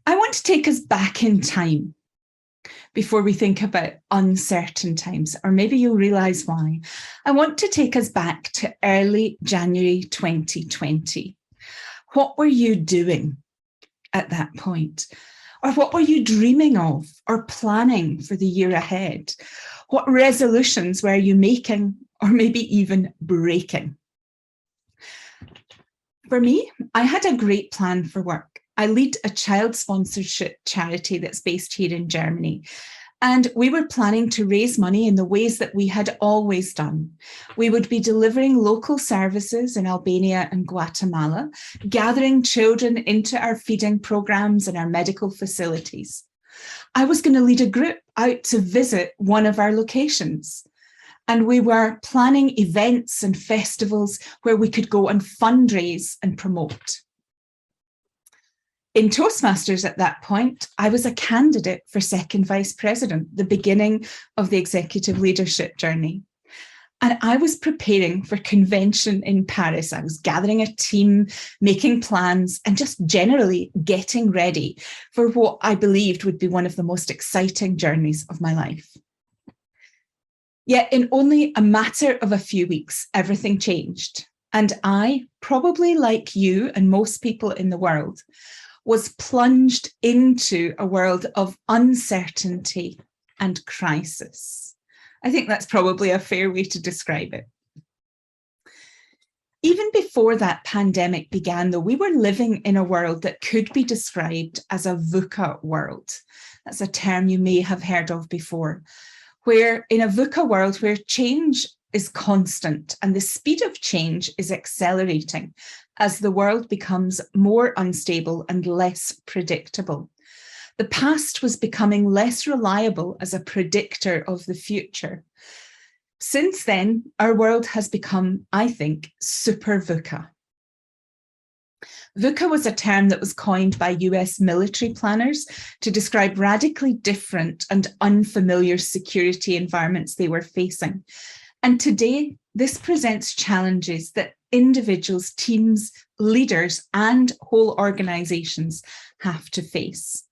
I want to take us back in time before we think about uncertain times, or maybe you'll realise why. I want to take us back to early January 2020. What were you doing at that point? Or what were you dreaming of or planning for the year ahead? What resolutions were you making or maybe even breaking? For me, I had a great plan for work. I lead a child sponsorship charity that's based here in Germany. And we were planning to raise money in the ways that we had always done. We would be delivering local services in Albania and Guatemala, gathering children into our feeding programs and our medical facilities. I was going to lead a group out to visit one of our locations. And we were planning events and festivals where we could go and fundraise and promote. In Toastmasters at that point, I was a candidate for second vice president, the beginning of the executive leadership journey. And I was preparing for convention in Paris. I was gathering a team, making plans, and just generally getting ready for what I believed would be one of the most exciting journeys of my life. Yet in only a matter of a few weeks, everything changed. And I, probably like you and most people in the world, was plunged into a world of uncertainty and crisis. I think that's probably a fair way to describe it. Even before that pandemic began, though, we were living in a world that could be described as a VUCA world. That's a term you may have heard of before, where in a VUCA world where change is constant and the speed of change is accelerating as the world becomes more unstable and less predictable. The past was becoming less reliable as a predictor of the future. Since then, our world has become, I think, super VUCA. VUCA was a term that was coined by US military planners to describe radically different and unfamiliar security environments they were facing. And today, this presents challenges that individuals, teams, leaders, and whole organizations have to face.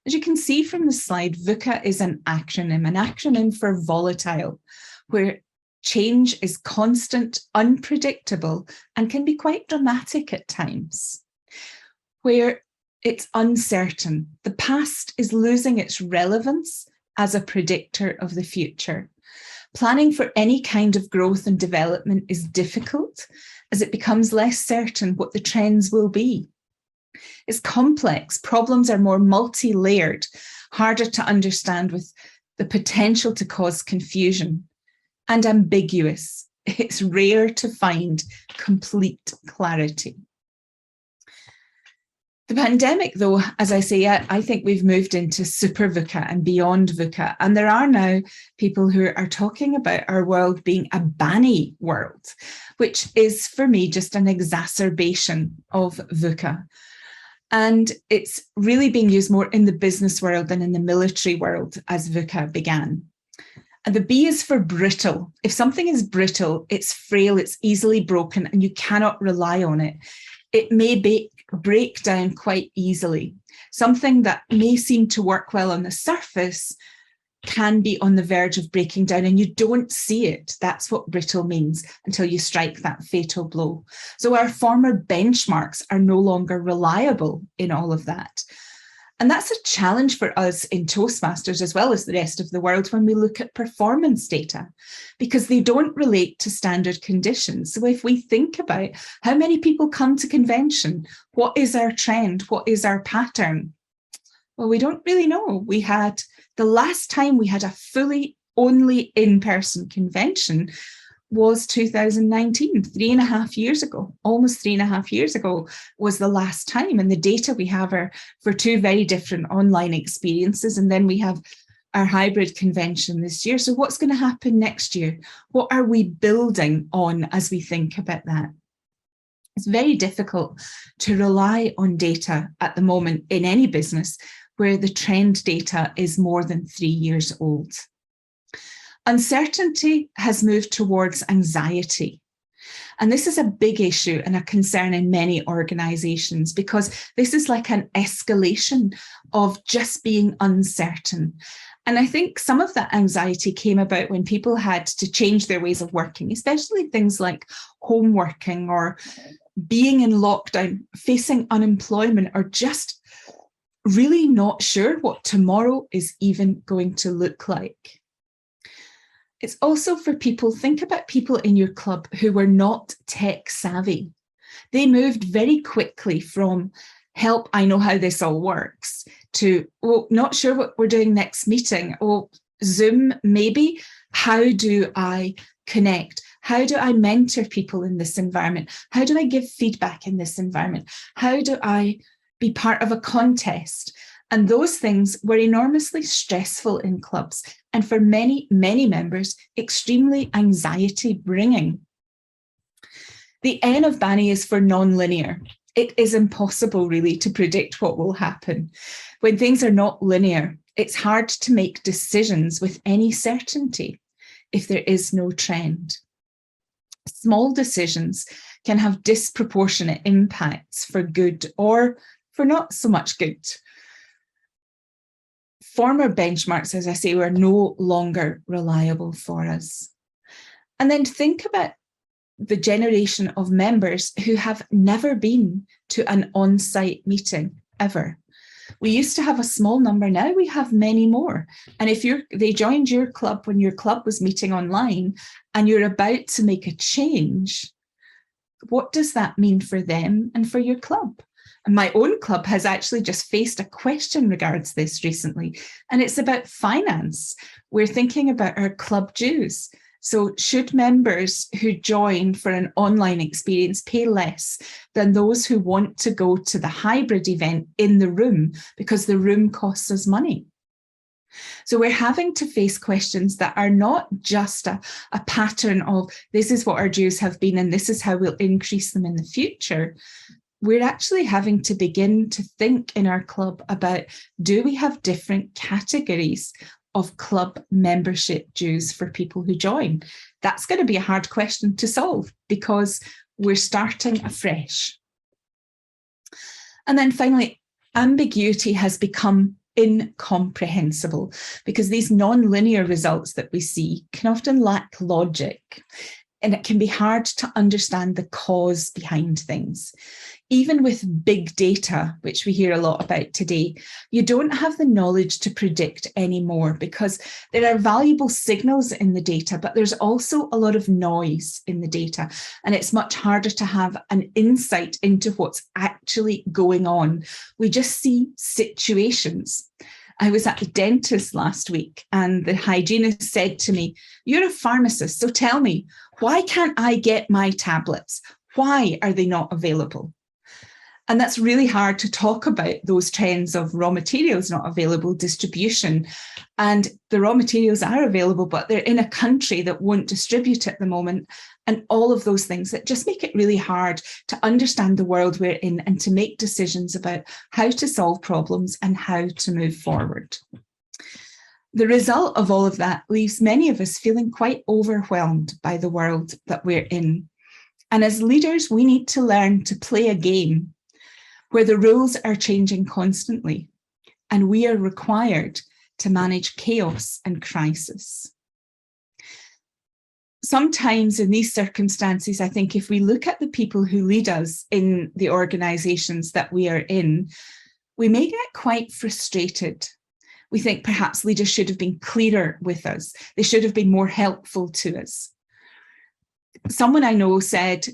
As you can see from the slide, VUCA is an acronym for volatile, where change is constant, unpredictable, and can be quite dramatic at times. Where it's uncertain, the past is losing its relevance as a predictor of the future. Planning for any kind of growth and development is difficult as it becomes less certain what the trends will be. It's complex, problems are more multi-layered, harder to understand with the potential to cause confusion, and ambiguous. It's rare to find complete clarity. The pandemic, though, as I say, I think we've moved into super VUCA and beyond VUCA. And there are now people who are talking about our world being a banny world, which is for me just an exacerbation of VUCA. And it's really being used more in the business world than in the military world as VUCA began. And the B is for brittle. If something is brittle, it's frail, it's easily broken, and you cannot rely on it. It may break down quite easily. Something that may seem to work well on the surface can be on the verge of breaking down and you don't see it. That's what brittle means until you strike that fatal blow. So our former benchmarks are no longer reliable in all of that. And that's a challenge for us in Toastmasters as well as the rest of the world when we look at performance data, because they don't relate to standard conditions. So if we think about how many people come to convention, what is our trend? What is our pattern? Well, we don't really know. The last time we had a fully only in-person convention was 2019, 3.5 years ago, almost 3.5 years ago was the last time. And the data we have are for two very different online experiences. And then we have our hybrid convention this year. So what's going to happen next year? What are we building on as we think about that? It's very difficult to rely on data at the moment in any business where the trend data is more than 3 years old. Uncertainty has moved towards anxiety. And this is a big issue and a concern in many organizations, because this is like an escalation of just being uncertain. And I think some of that anxiety came about when people had to change their ways of working, especially things like home working or being in lockdown, facing unemployment, or just really not sure what tomorrow is even going to look like. It's also for people, think about people in your club who were not tech savvy. They moved very quickly from help, I know how this all works, to, oh, not sure what we're doing next meeting. Oh, Zoom, maybe. How do I connect? How do I mentor people in this environment? How do I give feedback in this environment? How do I be part of a contest? And those things were enormously stressful in clubs, and for many, many members, extremely anxiety bringing. The N of BANI is for non-linear. It is impossible really to predict what will happen. When things are not linear, it's hard to make decisions with any certainty if there is no trend. Small decisions can have disproportionate impacts for good or for not so much good. Former benchmarks, as I say, were no longer reliable for us. And then think about the generation of members who have never been to an on-site meeting ever. We used to have a small number, now we have many more. And if they joined your club when your club was meeting online and you're about to make a change, what does that mean for them and for your club? And my own club has actually just faced a question regards this recently, and it's about finance. We're thinking about our club dues. So should members who join for an online experience pay less than those who want to go to the hybrid event in the room because the room costs us money? So we're having to face questions that are not just a pattern of this is what our dues have been and this is how we'll increase them in the future. We're actually having to begin to think in our club about, do we have different categories of club membership dues for people who join? That's going to be a hard question to solve because we're starting afresh. And then finally, ambiguity has become incomprehensible because these non-linear results that we see can often lack logic, and it can be hard to understand the cause behind things. Even with big data, which we hear a lot about today, you don't have the knowledge to predict anymore because there are valuable signals in the data, but there's also a lot of noise in the data, and it's much harder to have an insight into what's actually going on. We just see situations. I was at the dentist last week and the hygienist said to me, "You're a pharmacist, so tell me, why can't I get my tablets? Why are they not available?" And that's really hard to talk about, those trends of raw materials not available, distribution, and the raw materials are available, but they're in a country that won't distribute at the moment. And all of those things that just make it really hard to understand the world we're in and to make decisions about how to solve problems and how to move forward. The result of all of that leaves many of us feeling quite overwhelmed by the world that we're in. And as leaders, we need to learn to play a game where the rules are changing constantly, and we are required to manage chaos and crisis. Sometimes in these circumstances, I think if we look at the people who lead us in the organizations that we are in, we may get quite frustrated. We think perhaps leaders should have been clearer with us. They should have been more helpful to us. Someone I know said,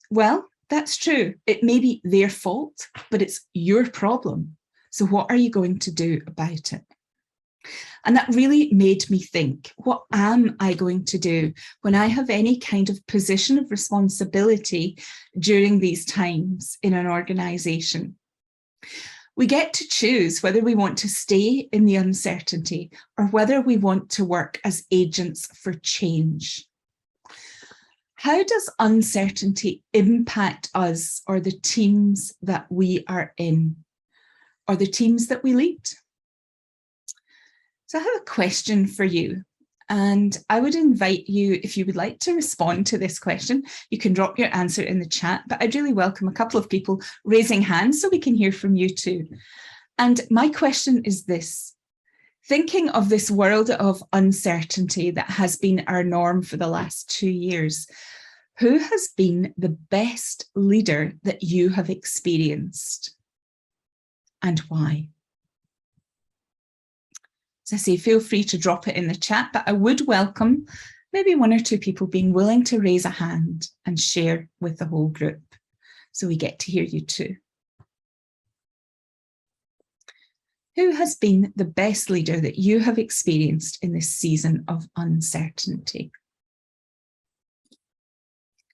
"Well, that's true. It may be their fault, but it's your problem. So what are you going to do about it?" And that really made me think, what am I going to do when I have any kind of position of responsibility during these times in an organization? We get to choose whether we want to stay in the uncertainty or whether we want to work as agents for change. How does uncertainty impact us or the teams that we are in, or the teams that we lead? So I have a question for you. And I would invite you, if you would like to respond to this question, you can drop your answer in the chat, but I'd really welcome a couple of people raising hands so we can hear from you too. And my question is this: thinking of this world of uncertainty that has been our norm for the last 2 years, who has been the best leader that you have experienced and why? As I say, feel free to drop it in the chat, but I would welcome maybe 1 or 2 people being willing to raise a hand and share with the whole group so we get to hear you too. Who has been the best leader that you have experienced in this season of uncertainty?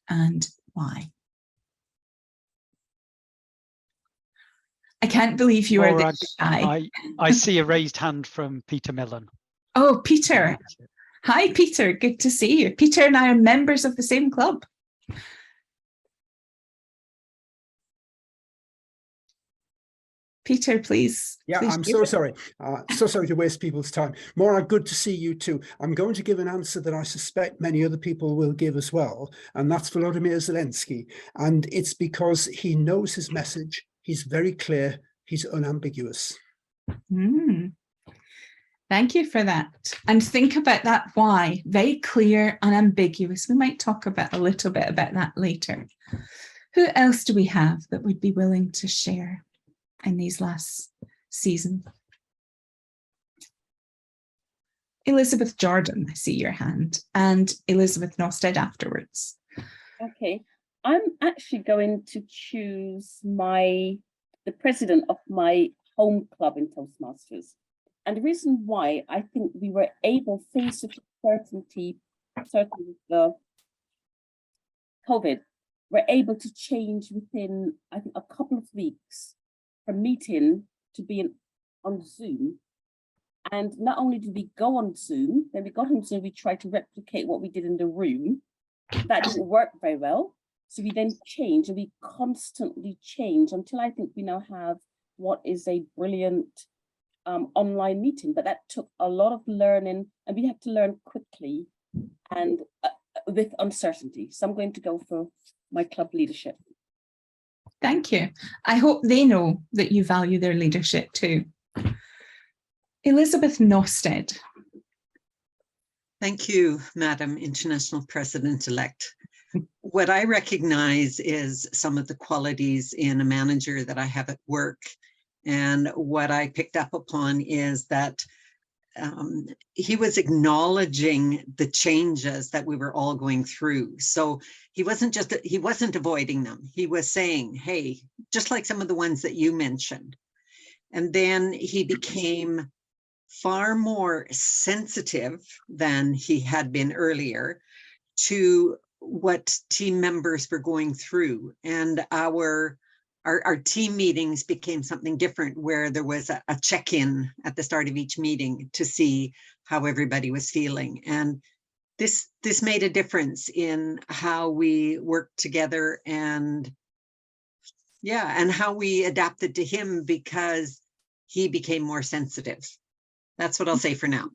And why? I can't believe you are this shy. I see a raised hand from Peter Millen. Oh, Peter. Hi, Peter. Good to see you. Peter and I are members of the same club. Peter, please. Yeah, please I'm so sorry. So sorry to waste people's time. Morag, good to see you too. I'm going to give an answer that I suspect many other people will give as well, and that's Volodymyr Zelensky. And it's because he knows his message. He's very clear. He's unambiguous. Thank you for that. And think about that why. Very clear, unambiguous. We might talk about a little bit about that later. Who else do we have that would be willing to share in these last season? Elizabeth Jordan, I see your hand, and Elizabeth Nosted afterwards. Okay, I'm actually going to choose the president of my home club in Toastmasters. And the reason why I think we were able, faced with certainty with the COVID, we're able to change within, I think, a couple of weeks from meeting to being on Zoom. And not only did we go on Zoom, then we got on Zoom, we tried to replicate what we did in the room. That didn't work very well. So we then changed, and we constantly change until I think we now have what is a brilliant online meeting. But that took a lot of learning, and we had to learn quickly and with uncertainty. So I'm going to go for my club leadership. Thank you. I hope they know that you value their leadership too. Elizabeth Nosted. Thank you, Madam International President-elect. What I recognize is some of the qualities in a manager that I have at work. And what I picked up upon is that he was acknowledging the changes that we were all going through. So he wasn't avoiding them. He was saying, hey, just like some of the ones that you mentioned. And then he became far more sensitive than he had been earlier to what team members were going through. And our team meetings became something different, where there was a check-in at the start of each meeting to see how everybody was feeling. And this made a difference in how we worked together, and how we adapted to him, because he became more sensitive. That's what I'll say for now.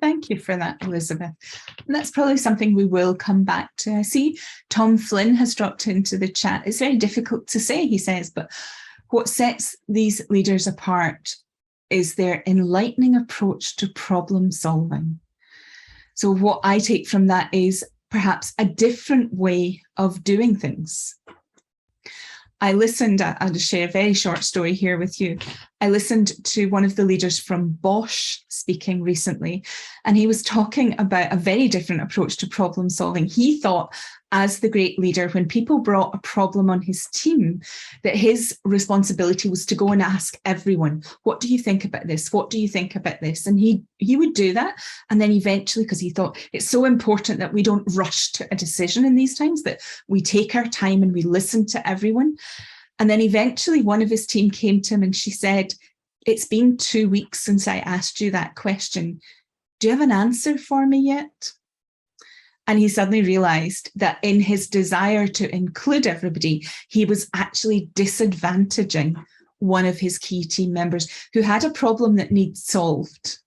Thank you for that, Elizabeth. And that's probably something we will come back to. I see Tom Flynn has dropped into the chat. It's very difficult to say, he says, but what sets these leaders apart is their enlightening approach to problem solving. So what I take from that is perhaps a different way of doing things. I listened, I'll just share a very short story here with you. I listened to one of the leaders from Bosch speaking recently, and he was talking about a very different approach to problem solving. He thought, as the great leader, when people brought a problem on his team, that his responsibility was to go and ask everyone, what do you think about this? What do you think about this? And he would do that. And then eventually, because he thought it's so important that we don't rush to a decision in these times, that we take our time and we listen to everyone. And then eventually one of his team came to him and she said, it's been 2 weeks since I asked you that question. Do you have an answer for me yet? And he suddenly realized that in his desire to include everybody, he was actually disadvantaging one of his key team members who had a problem that needs solved.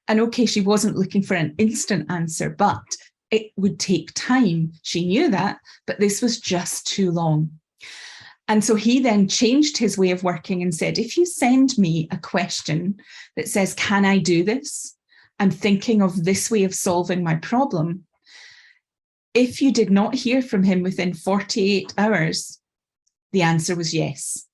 And okay, she wasn't looking for an instant answer, but it would take time. She knew that, but this was just too long. And so he then changed his way of working and said, if you send me a question that says, can I do this? I'm thinking of this way of solving my problem. If you did not hear from him within 48 hours, the answer was yes.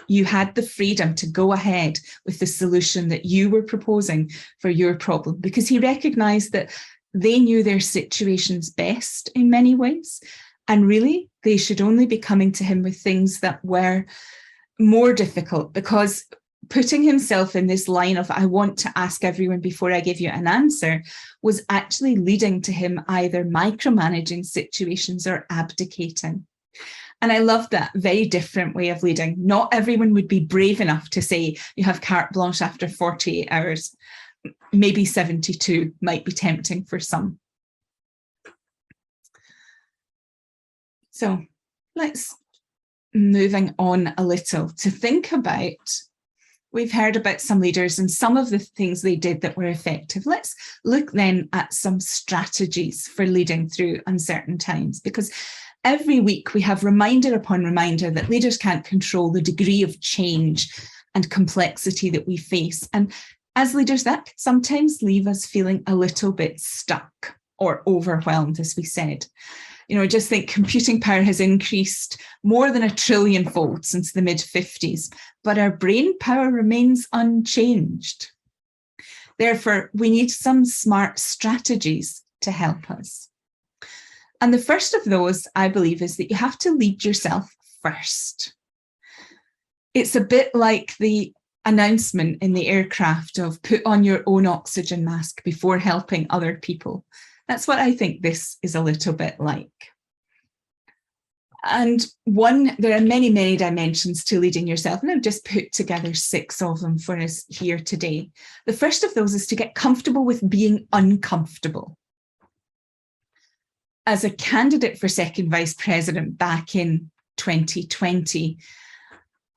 You had the freedom to go ahead with the solution that you were proposing for your problem, because he recognized that they knew their situations best in many ways. And really, they should only be coming to him with things that were more difficult, because putting himself in this line of, I want to ask everyone before I give you an answer, was actually leading to him either micromanaging situations or abdicating. And I love that very different way of leading. Not everyone would be brave enough to say you have carte blanche after 48 hours. Maybe 72 might be tempting for some. So let's moving on a little to think about, we've heard about some leaders and some of the things they did that were effective. Let's look then at some strategies for leading through uncertain times, because every week we have reminder upon reminder that leaders can't control the degree of change and complexity that we face. And as leaders, that can sometimes leave us feeling a little bit stuck or overwhelmed, as we said. You know, I just think computing power has increased more than 1 trillion-fold since the mid-50s, but our brain power remains unchanged. Therefore, we need some smart strategies to help us. And the first of those, I believe, is that you have to lead yourself first. It's a bit like the announcement in the aircraft of put on your own oxygen mask before helping other people. That's what I think this is a little bit like. And there are many, many dimensions to leading yourself, and I've just put together 6 of them for us here today. The first of those is to get comfortable with being uncomfortable. As a candidate for second vice president back in 2020,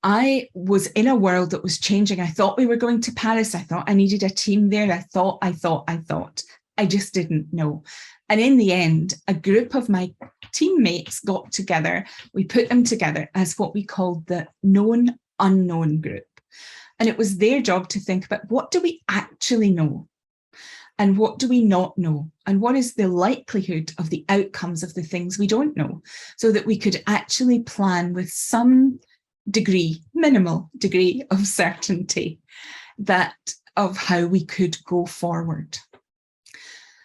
I was in a world that was changing. I thought we were going to Paris. I thought I needed a team there. I thought. I just didn't know. And in the end, a group of my teammates got together. We put them together as what we called the known unknown group. And it was their job to think about, what do we actually know? And what do we not know? And what is the likelihood of the outcomes of the things we don't know? So that we could actually plan with some degree, minimal degree of certainty, that of how we could go forward.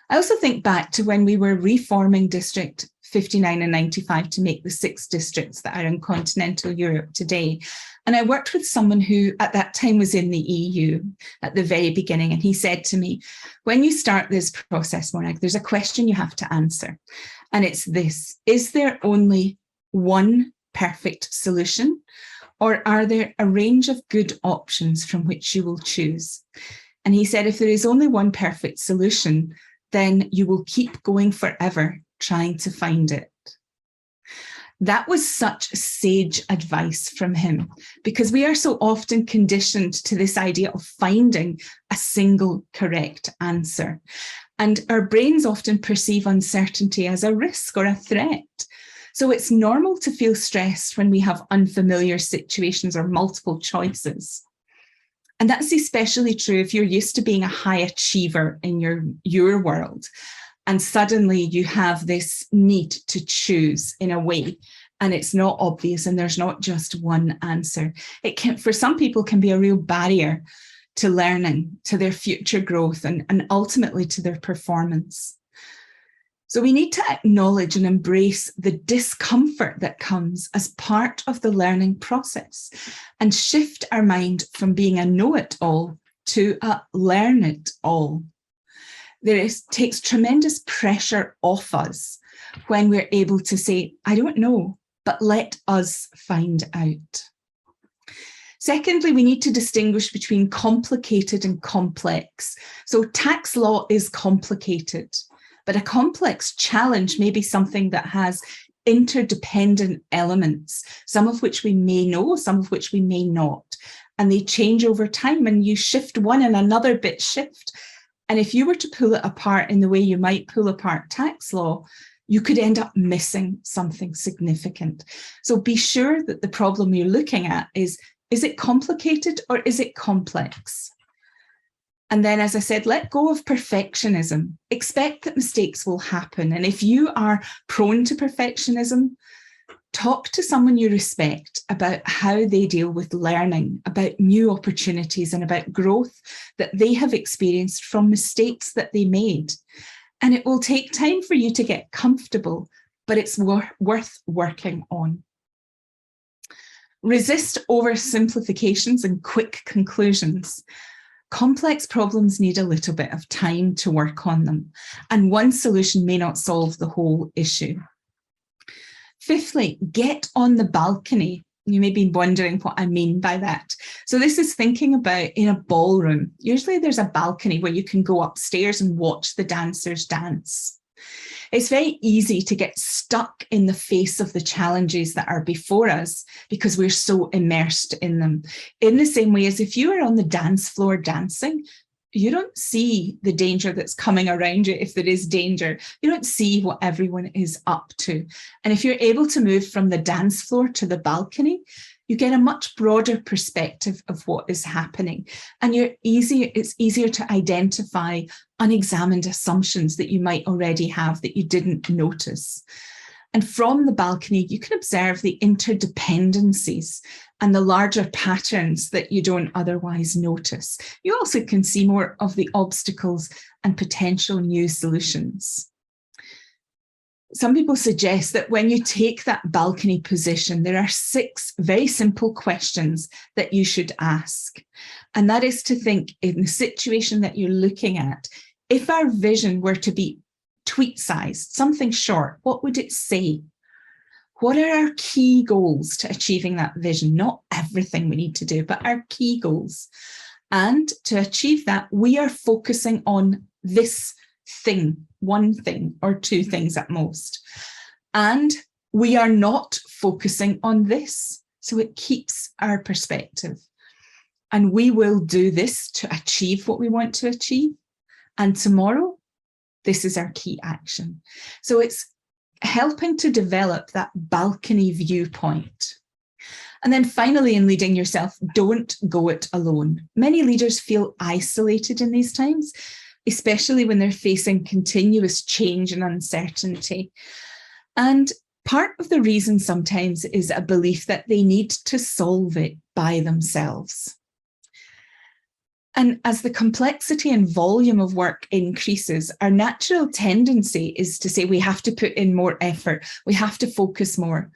I also think back to when we were reforming District 59 and 95 to make the 6 districts that are in continental Europe today. And I worked with someone who at that time was in the EU at the very beginning. And he said to me, when you start this process, Morag, there's a question you have to answer. And it's this: is there only one perfect solution? Or are there a range of good options from which you will choose? And he said, if there is only one perfect solution, then you will keep going forever trying to find it. That was such sage advice from him, because we are so often conditioned to this idea of finding a single correct answer. And our brains often perceive uncertainty as a risk or a threat. So it's normal to feel stressed when we have unfamiliar situations or multiple choices. And that's especially true if you're used to being a high achiever in your world, and suddenly you have this need to choose in a way, and it's not obvious, and there's not just one answer. It can, for some people, can be a real barrier to learning, to their future growth, and ultimately to their performance. So we need to acknowledge and embrace the discomfort that comes as part of the learning process, and shift our mind from being a know-it-all to a learn-it-all. Takes tremendous pressure off us when we're able to say, I don't know, but let us find out. Secondly, we need to distinguish between complicated and complex. So tax law is complicated, but a complex challenge may be something that has interdependent elements, some of which we may know, some of which we may not. and they change over time, and you shift one and another bit shift. And if you were to pull it apart in the way you might pull apart tax law, you could end up missing something significant. So be sure that the problem you're looking at is it complicated or is it complex? And then, as I said, let go of perfectionism. Expect that mistakes will happen. And if you are prone to perfectionism, talk to someone you respect about how they deal with learning, about new opportunities, and about growth that they have experienced from mistakes that they made. And it will take time for you to get comfortable, but it's worth working on. Resist oversimplifications and quick conclusions. Complex problems need a little bit of time to work on them, and one solution may not solve the whole issue. Fifthly, get on the balcony. You may be wondering what I mean by that. So this is thinking about in a ballroom. Usually there's a balcony where you can go upstairs and watch the dancers dance. It's very easy to get stuck in the face of the challenges that are before us because we're so immersed in them. In the same way as if you are on the dance floor dancing, you don't see the danger that's coming around you. If there is danger, you don't see what everyone is up to. And if you're able to move from the dance floor to the balcony, you get a much broader perspective of what is happening. And it's easier to identify unexamined assumptions that you might already have that you didn't notice. And from the balcony, you can observe the interdependencies and the larger patterns that you don't otherwise notice. You also can see more of the obstacles and potential new solutions. Some people suggest that when you take that balcony position, there are 6 very simple questions that you should ask. And that is to think, in the situation that you're looking at, if our vision were to be tweet-sized, something short, what would it say? What are our key goals to achieving that vision? Not everything we need to do, but our key goals. And to achieve that, we are focusing on this thing, one thing or 2 things at most. And we are not focusing on this. So it keeps our perspective. And we will do this to achieve what we want to achieve. And tomorrow, this is our key action. So it's helping to develop that balcony viewpoint. And then finally, in leading yourself, don't go it alone. Many leaders feel isolated in these times, especially when they're facing continuous change and uncertainty. And part of the reason sometimes is a belief that they need to solve it by themselves. And as the complexity and volume of work increases, our natural tendency is to say we have to put in more effort, we have to focus more.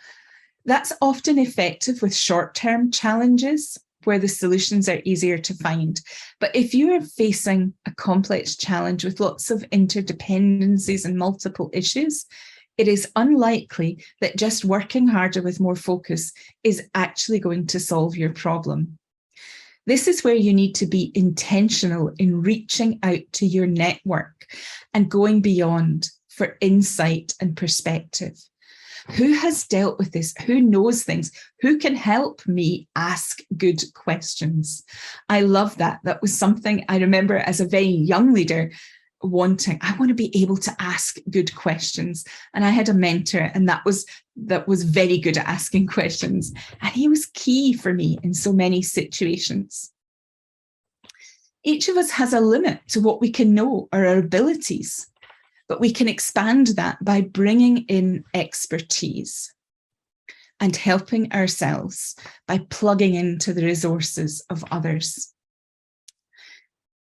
That's often effective with short-term challenges where the solutions are easier to find. But if you are facing a complex challenge with lots of interdependencies and multiple issues, it is unlikely that just working harder with more focus is actually going to solve your problem. This is where you need to be intentional in reaching out to your network and going beyond for insight and perspective. Who has dealt with this? Who knows things? Who can help me ask good questions? I love that. That was something I remember as a very young leader wanting. I want to be able to ask good questions. And I had a mentor, and that was very good at asking questions. And he was key for me in so many situations. Each of us has a limit to what we can know or our abilities, but we can expand that by bringing in expertise and helping ourselves by plugging into the resources of others.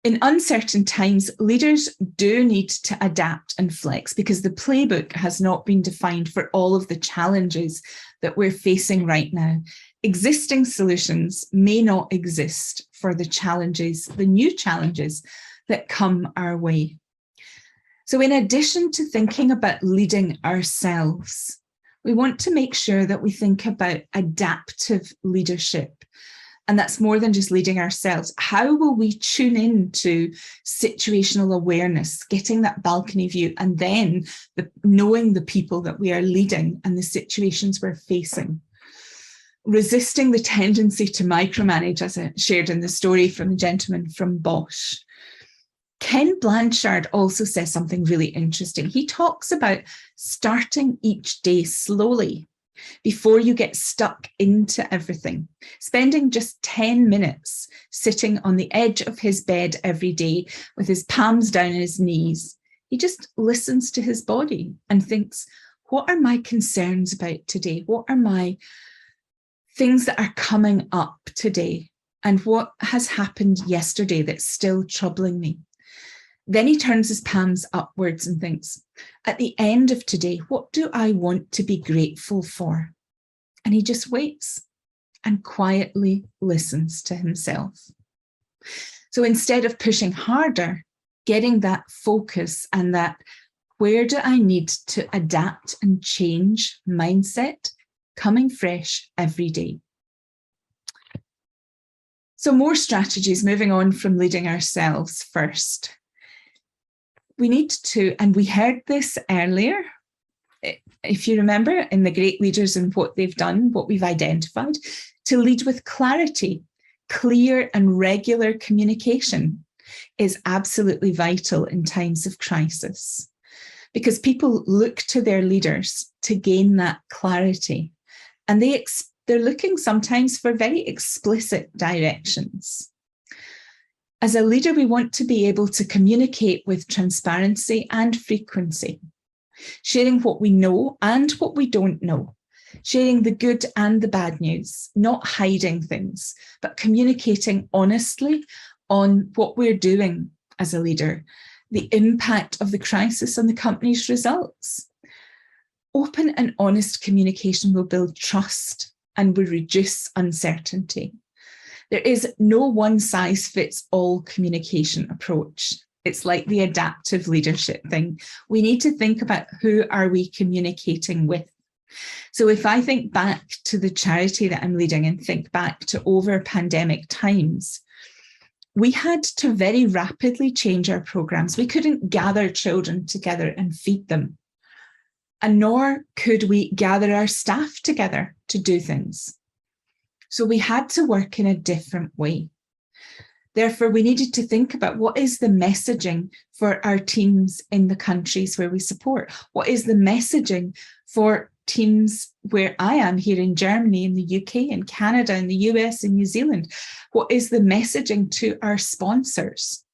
In uncertain times, leaders do need to adapt and flex because the playbook has not been defined for all of the challenges that we're facing right now. Existing solutions may not exist for the challenges, the new challenges that come our way. So in addition to thinking about leading ourselves, we want to make sure that we think about adaptive leadership. And that's more than just leading ourselves. How will we tune into situational awareness, getting that balcony view, and then knowing the people that we are leading and the situations we're facing? resisting the tendency to micromanage, as I shared in the story from the gentleman from Bosch. Ken Blanchard also says something really interesting. He talks about starting each day slowly before you get stuck into everything, spending just 10 minutes sitting on the edge of his bed every day with his palms down on his knees. He just listens to his body and thinks, what are my concerns about today? What are my things that are coming up today? And what has happened yesterday that's still troubling me? Then he turns his palms upwards and thinks, at the end of today, what do I want to be grateful for? And he just waits and quietly listens to himself. So instead of pushing harder, getting that focus and that, where do I need to adapt and change mindset, coming fresh every day. So more strategies, moving on from leading ourselves first. We need to, and we heard this earlier, if you remember, in the great leaders and what they've done, what we've identified, to lead with clarity. Clear and regular communication is absolutely vital in times of crisis, because people look to their leaders to gain that clarity, and they're looking sometimes for very explicit directions. As a leader, we want to be able to communicate with transparency and frequency, sharing what we know and what we don't know, sharing the good and the bad news, not hiding things, but communicating honestly on what we're doing as a leader, the impact of the crisis on the company's results. Open and honest communication will build trust and will reduce uncertainty. There is no one-size-fits-all communication approach. It's like the adaptive leadership thing. We need to think about who are we communicating with. So if I think back to the charity that I'm leading and think back to over pandemic times, we had to very rapidly change our programs. We couldn't gather children together and feed them, and nor could we gather our staff together to do things. So we had to work in a different way. Therefore, we needed to think about what is the messaging for our teams in the countries where we support? What is the messaging for teams where I am here in Germany, in the UK, in Canada, in the US, in New Zealand? What is the messaging to our sponsors?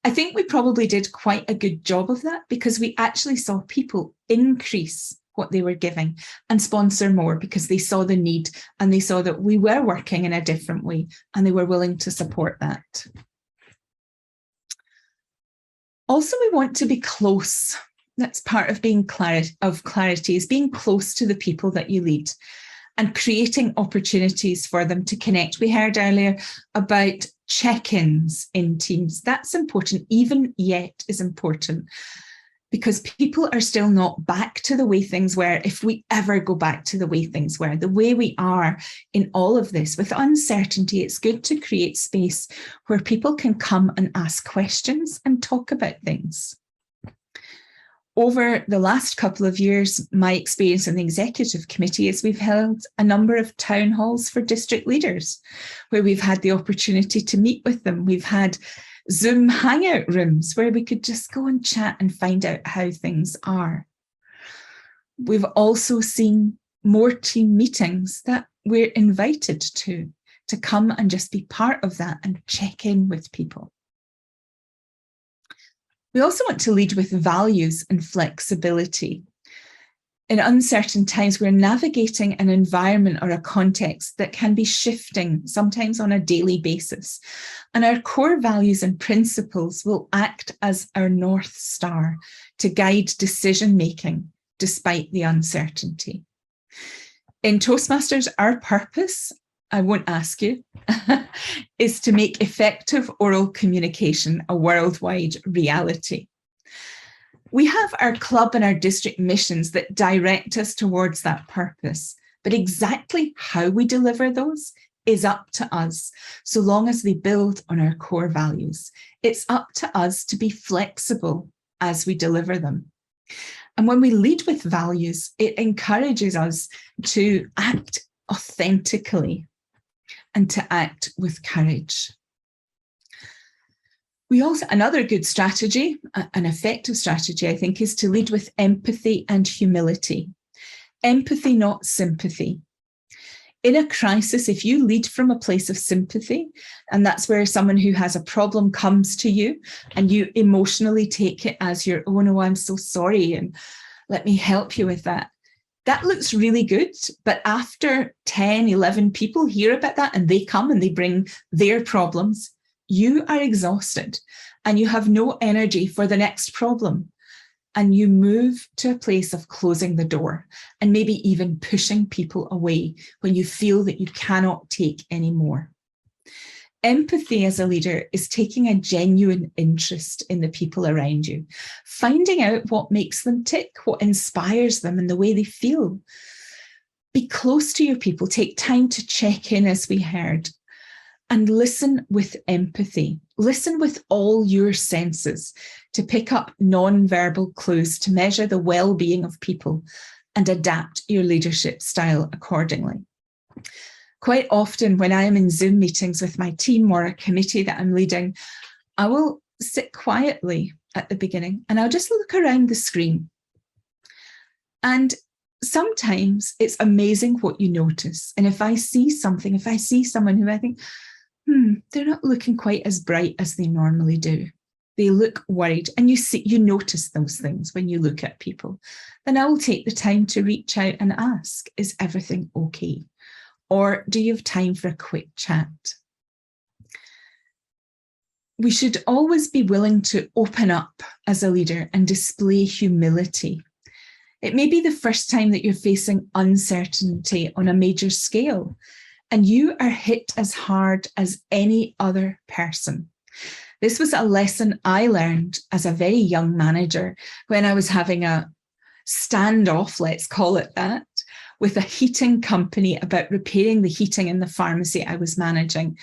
I think we probably did quite a good job of that, because we actually saw people increase what they were giving and sponsor more, because they saw the need and they saw that we were working in a different way and they were willing to support that. Also, we want to be close. That's part of being clarity, is being close to the people that you lead and creating opportunities for them to connect. We heard earlier about check-ins in teams. That's important. Even yet is important, because people are still not back to the way things were. If we ever go back to the way things were, the way we are in all of this with uncertainty, it's good to create space where people can come and ask questions and talk about things. Over the last couple of years, my experience in the executive committee is we've held a number of town halls for district leaders where we've had the opportunity to meet with them. We've had Zoom hangout rooms where we could just go and chat and find out how things are. We've also seen more team meetings that we're invited to come and just be part of that and check in with people. We also want to lead with values and flexibility. In uncertain times, we're navigating an environment or a context that can be shifting, sometimes on a daily basis. And our core values and principles will act as our North Star to guide decision-making despite the uncertainty. In Toastmasters, our purpose, I won't ask you, is to make effective oral communication a worldwide reality. We have our club and our district missions that direct us towards that purpose, but exactly how we deliver those is up to us, so long as they build on our core values. It's up to us to be flexible as we deliver them. And when we lead with values, it encourages us to act authentically, and to act with courage. We also, another good strategy, an effective strategy, I think, is to lead with empathy and humility. Empathy, not sympathy. In a crisis, if you lead from a place of sympathy, and that's where someone who has a problem comes to you and you emotionally take it as your, oh no, I'm so sorry, and let me help you with that. That looks really good, but after 10, 11 people hear about that and they come and they bring their problems, you are exhausted and you have no energy for the next problem. And you move to a place of closing the door and maybe even pushing people away when you feel that you cannot take any more. Empathy as a leader is taking a genuine interest in the people around you, finding out what makes them tick, what inspires them and the way they feel. Be close to your people, take time to check in, as we heard, and listen with empathy. Listen with all your senses to pick up non-verbal clues to measure the well-being of people and adapt your leadership style accordingly. Quite often when I am in Zoom meetings with my team or a committee that I'm leading, I will sit quietly at the beginning and I'll just look around the screen. And sometimes it's amazing what you notice. And if I see something, if I see someone who I think, they're not looking quite as bright as they normally do, they look worried, and you notice those things when you look at people, then I will take the time to reach out and ask, is everything okay? Or do you have time for a quick chat? We should always be willing to open up as a leader and display humility. It may be the first time that you're facing uncertainty on a major scale, and you are hit as hard as any other person. This was a lesson I learned as a very young manager when I was having a standoff, let's call it that, with a heating company about repairing the heating in the pharmacy I was managing.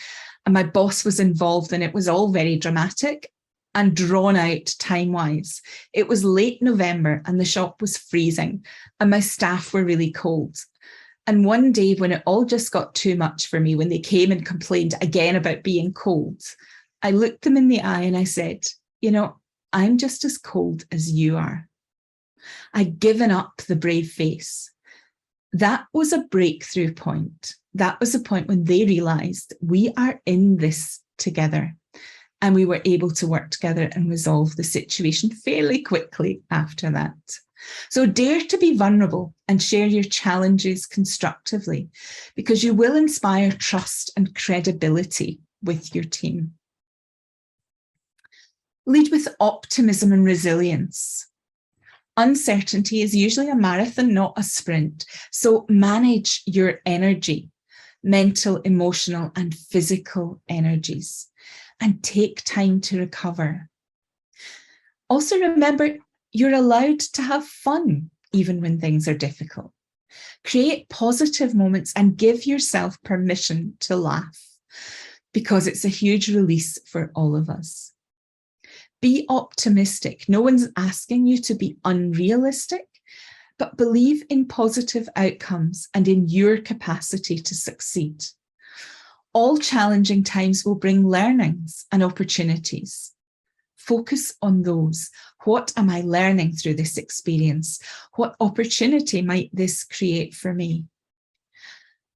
And my boss was involved, and it was all very dramatic and drawn out time-wise. It was late November and the shop was freezing and my staff were really cold. And one day when it all just got too much for me, when they came and complained again about being cold, I looked them in the eye and I said, you know, I'm just as cold as you are. I'd given up the brave face. That was a breakthrough point. That was a point when they realized we are in this together. And we were able to work together and resolve the situation fairly quickly after that. So dare to be vulnerable and share your challenges constructively, because you will inspire trust and credibility with your team. Lead with optimism and resilience. Uncertainty is usually a marathon, not a sprint. So manage your energy, mental, emotional, and physical energies, and take time to recover. Also remember, you're allowed to have fun even when things are difficult. Create positive moments and give yourself permission to laugh, because it's a huge release for all of us. Be optimistic. No one's asking you to be unrealistic, but believe in positive outcomes and in your capacity to succeed. All challenging times will bring learnings and opportunities. Focus on those. What am I learning through this experience? What opportunity might this create for me?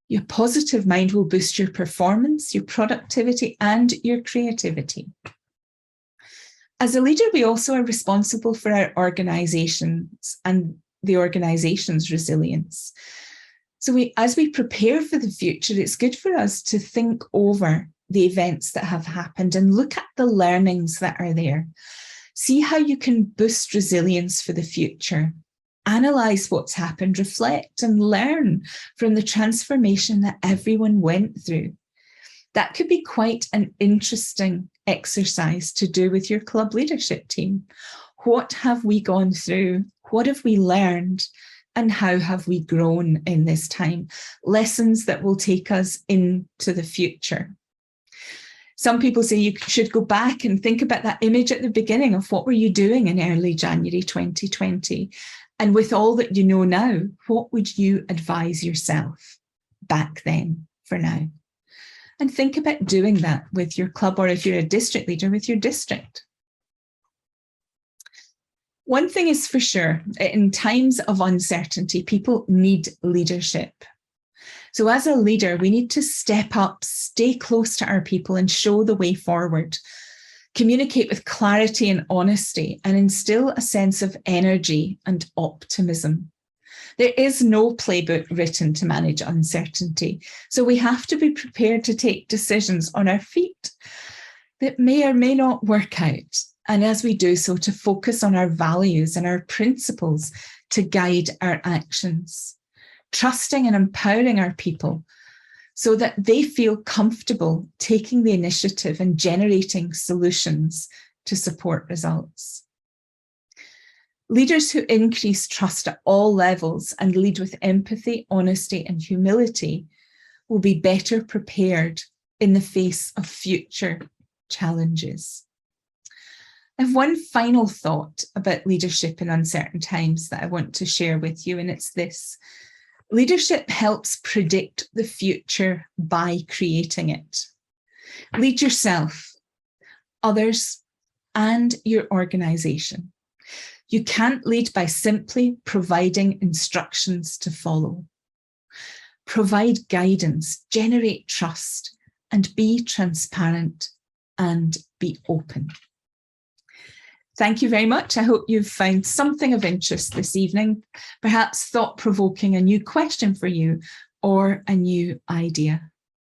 Your positive mind will boost your performance, your productivity, and your creativity. As a leader, we also are responsible for our organizations and the organization's resilience. So as we prepare for the future, it's good for us to think over the events that have happened and look at the learnings that are there. See how you can boost resilience for the future. Analyze what's happened, reflect and learn from the transformation that everyone went through. That could be quite an interesting exercise to do with your club leadership team. What have we gone through? What have we learned? And how have we grown in this time? Lessons that will take us into the future. Some people say you should go back and think about that image at the beginning of what were you doing in early January 2020? And with all that you know now, what would you advise yourself? back then for now. And think about doing that with your club, or if you're a district leader, with your district. One thing is for sure, in times of uncertainty, people need leadership. So as a leader, we need to step up, stay close to our people and show the way forward, communicate with clarity and honesty, and instill a sense of energy and optimism. There is no playbook written to manage uncertainty, so we have to be prepared to take decisions on our feet that may or may not work out. And as we do so, to focus on our values and our principles to guide our actions, trusting and empowering our people so that they feel comfortable taking the initiative and generating solutions to support results. Leaders who increase trust at all levels and lead with empathy, honesty, and humility will be better prepared in the face of future challenges. I have one final thought about leadership in uncertain times that I want to share with you, and it's this. Leadership helps predict the future by creating it. Lead yourself, others, and your organisation. You can't lead by simply providing instructions to follow. Provide guidance, generate trust, and be transparent and be open. Thank you very much. I hope you've found something of interest this evening, perhaps thought-provoking, a new question for you or a new idea.